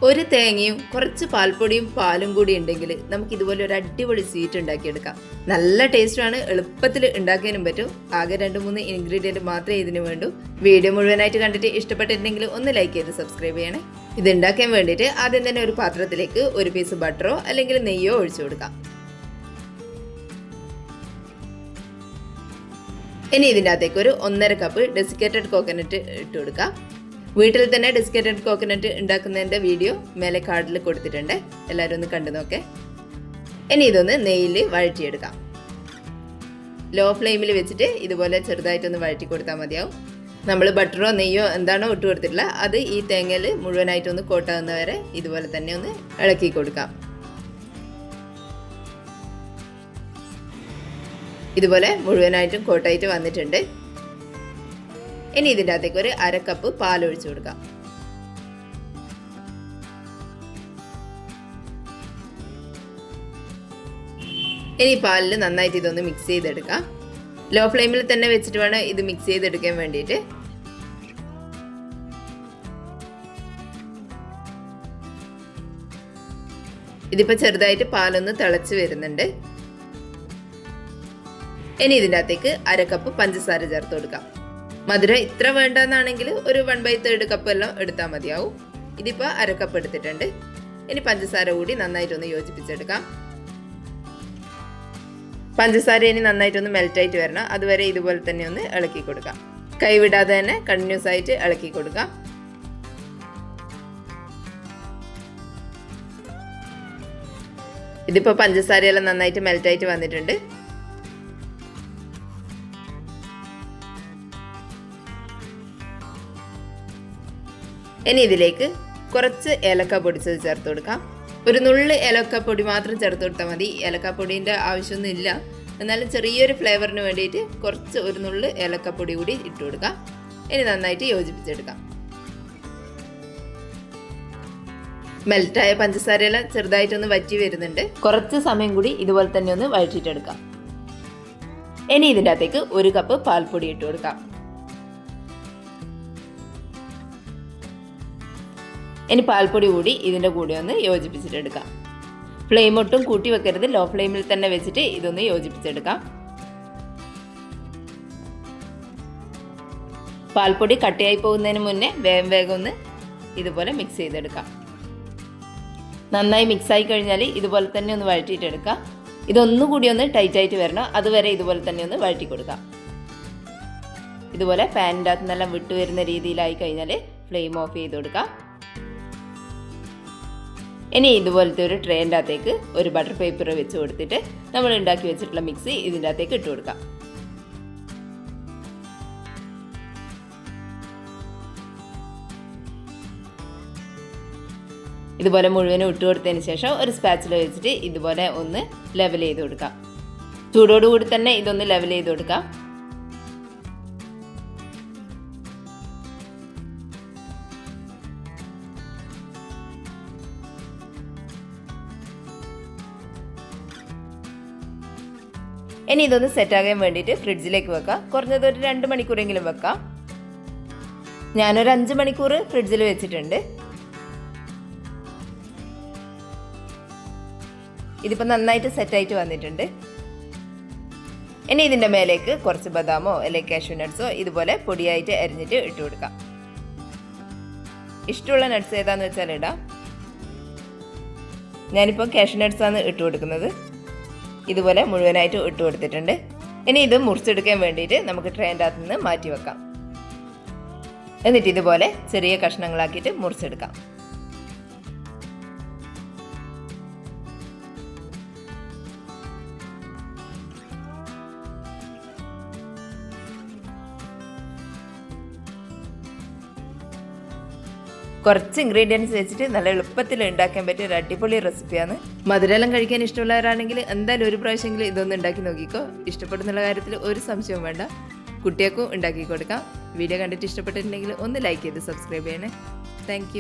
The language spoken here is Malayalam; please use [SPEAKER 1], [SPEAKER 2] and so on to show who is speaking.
[SPEAKER 1] ഒരു തേങ്ങയും കുറച്ച് പാൽപ്പൊടിയും പാലും കൂടി ഉണ്ടെങ്കിൽ നമുക്ക് ഇതുപോലെ ഒരു അടിപൊളി സ്വീറ്റ് ഉണ്ടാക്കിയെടുക്കാം. നല്ല ടേസ്റ്റാണ്, എളുപ്പത്തിൽ ഉണ്ടാക്കാനും പറ്റും. ആകെ 2-3 ഇൻഗ്രീഡിയൻറ്റ് മാത്രമേ ഇതിന് വേണ്ടൂ. വീഡിയോ മുഴുവനായിട്ട് കണ്ടിട്ട് ഇഷ്ടപ്പെട്ടിട്ടുണ്ടെങ്കിൽ ഒന്ന് ലൈക്ക് ചെയ്ത് സബ്സ്ക്രൈബ് ചെയ്യണേ. ഇത് ഉണ്ടാക്കാൻ വേണ്ടിയിട്ട് ആദ്യം തന്നെ ഒരു പാത്രത്തിലേക്ക് ഒരു പീസ് ബട്ടറോ അല്ലെങ്കിൽ നെയ്യോ ഒഴിച്ചു കൊടുക്കാം. ഇനി ഇതിൻ്റെ അകത്തേക്ക് ഒരു 1.5 കപ്പ് ഡെസിക്കേറ്റഡ് കോക്കനട്ട് ഇട്ട് കൊടുക്കാം. വീട്ടിൽ തന്നെ ഡെസിക്കേറ്റഡ് കോക്കനട്ട് ഉണ്ടാക്കുന്നതിൻ്റെ വീഡിയോ മേലെ കാർഡിൽ കൊടുത്തിട്ടുണ്ട്, എല്ലാവരും ഒന്ന് കണ്ടു നോക്കേ. ഇനി ഇതൊന്ന് നെയ്യിൽ വഴറ്റിയെടുക്കാം. ലോ ഫ്ലെയിമിൽ വെച്ചിട്ട് ഇതുപോലെ ചെറുതായിട്ടൊന്ന് വഴറ്റി കൊടുത്താൽ മതിയാവും. നമ്മൾ ബട്ടറോ നെയ്യോ എന്താണോ ഇട്ട് കൊടുത്തിട്ടില്ല അത് ഈ തേങ്ങയിൽ മുഴുവനായിട്ടൊന്ന് കോട്ടാകുന്ന വരെ ഇതുപോലെ തന്നെ ഒന്ന് ഇളക്കി കൊടുക്കാം. ഇതുപോലെ മുഴുവനായിട്ടും കോട്ടായിട്ട് വന്നിട്ടുണ്ട്. ഇനി ഇതിൻ്റെ അകത്തേക്ക് ഒരു 1/2 കപ്പ് പാൽ ഒഴിച്ചു കൊടുക്കാം. ഇനി പാലിൽ നന്നായിട്ട് ഇതൊന്ന് മിക്സ് ചെയ്തെടുക്കാം. ലോ ഫ്ലെയിമിൽ തന്നെ വെച്ചിട്ട് വേണം ഇത് മിക്സ് ചെയ്തെടുക്കാൻ വേണ്ടിയിട്ട്. ഇതിപ്പോൾ ചെറുതായിട്ട് പാലൊന്ന് തിളച്ച് വരുന്നുണ്ട്. ഇനി ഇതിൻ്റെ അകത്തേക്ക് 1/2 കപ്പ് പഞ്ചസാര ചേർത്ത് കൊടുക്കാം. മധുരം ഇത്ര വേണ്ടെന്നാണെങ്കിൽ ഒരു 1/3 കപ്പ് എല്ലാം എടുത്താൽ മതിയാവും. ഇതിപ്പോൾ 1/2 കപ്പ് എടുത്തിട്ടുണ്ട്. ഇനി പഞ്ചസാര കൂടി നന്നായിട്ടൊന്ന് യോജിപ്പിച്ചെടുക്കാം. പഞ്ചസാര ഇനി നന്നായിട്ടൊന്ന് മെൽറ്റായിട്ട് വരണം, അതുവരെ ഇതുപോലെ തന്നെ ഒന്ന് ഇളക്കി കൊടുക്കാം. കൈവിടാതെ തന്നെ കണ്ടിന്യൂസ് ആയിട്ട് ഇളക്കി കൊടുക്കാം. ഇതിപ്പോൾ പഞ്ചസാരയെല്ലാം നന്നായിട്ട് മെൽറ്റായിട്ട് വന്നിട്ടുണ്ട്. ഇനി ഇതിലേക്ക് കുറച്ച് ഏലക്ക പൊടിച്ചത് ചേർത്ത് കൊടുക്കാം. ഒരു നുള്ള് ഏലക്ക പൊടി മാത്രം ചേർത്ത് കൊടുത്താൽ മതി, ഏലക്ക പൊടീൻ്റെ ആവശ്യമൊന്നും ഇല്ല. എന്നാലും ചെറിയൊരു ഫ്ലേവറിന് വേണ്ടിയിട്ട് കുറച്ച് ഒരു നുള്ള് ഏലക്കപ്പൊടി കൂടി ഇട്ട് കൊടുക്കാം. ഇനി നന്നായിട്ട് യോജിപ്പിച്ചെടുക്കാം. മെൽറ്റായ പഞ്ചസാരയെല്ലാം ചെറുതായിട്ടൊന്ന് വറ്റി വരുന്നുണ്ട്. കുറച്ച് സമയം കൂടി ഇതുപോലെ തന്നെ ഒന്ന് വഴറ്റിയിട്ടെടുക്കാം. ഇനി ഇതിൻ്റെ അകത്തേക്ക് 1 കപ്പ് പാൽപ്പൊടി ഇട്ട് കൊടുക്കാം. ഇനി പാൽപ്പൊടി കൂടി ഇതിൻ്റെ കൂടെ ഒന്ന് യോജിപ്പിച്ചിട്ടെടുക്കാം. ഫ്ലെയിം ഒട്ടും കൂട്ടി വെക്കരുത്, ലോ ഫ്ലെയിമിൽ തന്നെ വെച്ചിട്ട് ഇതൊന്ന് യോജിപ്പിച്ചെടുക്കാം. പാൽപ്പൊടി കട്ടിയായി പോകുന്നതിന് മുന്നേ വേഗം ഒന്ന് ഇതുപോലെ മിക്സ് ചെയ്തെടുക്കാം. നന്നായി മിക്സായി കഴിഞ്ഞാൽ ഇതുപോലെ തന്നെ ഒന്ന് വഴറ്റിയിട്ടെടുക്കാം. ഇതൊന്നുകൂടി ഒന്ന് ടൈറ്റായിട്ട് വരണം, അതുവരെ ഇതുപോലെ തന്നെ ഒന്ന് വഴറ്റി കൊടുക്കാം. ഇതുപോലെ പാനിൻ്റെ അകത്ത് നിന്നെല്ലാം വിട്ടു വരുന്ന രീതിയിലായി കഴിഞ്ഞാൽ ഫ്ലെയിം ഓഫ് ചെയ്ത് കൊടുക്കാം. ഇനി ഇതുപോലത്തെ ഒരു ട്രേൻ്റെ അകത്തേക്ക് ഒരു ബട്ടർ പേപ്പർ വെച്ച് കൊടുത്തിട്ട് നമ്മൾ ഉണ്ടാക്കി വെച്ചിട്ടുള്ള മിക്സ് ഇതിൻ്റെ അകത്തേക്ക് ഇട്ട് കൊടുക്കാം. ഇതുപോലെ മുഴുവനും ഇട്ട് കൊടുത്തതിന് ശേഷം ഒരു സ്പാച്ചില വെച്ചിട്ട് ഇതുപോലെ ഒന്ന് ലെവൽ ചെയ്ത് കൊടുക്കാം. ചൂടോടുകൂടി തന്നെ ഇതൊന്ന് ലെവൽ ചെയ്ത് കൊടുക്കാം. ഇനി ഇതൊന്ന് സെറ്റാകാൻ വേണ്ടിയിട്ട് ഫ്രിഡ്ജിലേക്ക് വെക്കാം. കുറഞ്ഞത് ഒരു 2 മണിക്കൂറെങ്കിലും വെക്കാം. ഞാനൊരു 5 മണിക്കൂർ ഫ്രിഡ്ജിൽ വെച്ചിട്ടുണ്ട്. ഇതിപ്പോൾ നന്നായിട്ട് സെറ്റായിട്ട് വന്നിട്ടുണ്ട്. ഇനി ഇതിൻ്റെ മേലേക്ക് കുറച്ച് ബദാമോ അല്ലെങ്കിൽ കാഷ്യൂ നട്ട്സോ ഇതുപോലെ പൊടിയായിട്ട് അരിഞ്ഞിട്ട് ഇട്ട് കൊടുക്കാം. ഇഷ്ടമുള്ള നട്ട്സ് ഏതാന്ന് വെച്ചാൽ ഇടാം. ഞാനിപ്പോൾ കാഷ്യൂ നട്ട്സാണ് ഇട്ട് കൊടുക്കുന്നത്. ഇതുപോലെ മുഴുവനായിട്ട് ഇട്ട് കൊടുത്തിട്ടുണ്ട്. ഇനി ഇത് മുറിച്ചെടുക്കാൻ വേണ്ടിയിട്ട് നമുക്ക് ട്രേൻ്റെ അകത്ത് നിന്ന് മാറ്റി വെക്കാം. എന്നിട്ട് ഇതുപോലെ ചെറിയ കഷ്ണങ്ങളാക്കിയിട്ട് മുറിച്ചെടുക്കാം. കുറച്ച് ഇൻഗ്രീഡിയൻസ് വെച്ചിട്ട് നല്ല എളുപ്പത്തിൽ ഉണ്ടാക്കാൻ പറ്റിയ ഒരു അടിപൊളി റെസിപ്പിയാണ്. മധുരമെല്ലാം കഴിക്കാൻ ഇഷ്ടമുള്ളവരാണെങ്കിൽ എന്തായാലും ഒരു പ്രാവശ്യമെങ്കിലും ഇതൊന്ന് ഉണ്ടാക്കി നോക്കിക്കോ. ഇഷ്ടപ്പെടുന്നുള്ള കാര്യത്തിൽ ഒരു സംശയവും വേണ്ട. കുട്ടികൾക്കും ഉണ്ടാക്കി കൊടുക്കാം. വീഡിയോ കണ്ടിട്ട് ഇഷ്ടപ്പെട്ടിട്ടുണ്ടെങ്കിൽ ഒന്ന് ലൈക്ക് ചെയ്ത് സബ്സ്ക്രൈബ് ചെയ്യണേ. താങ്ക്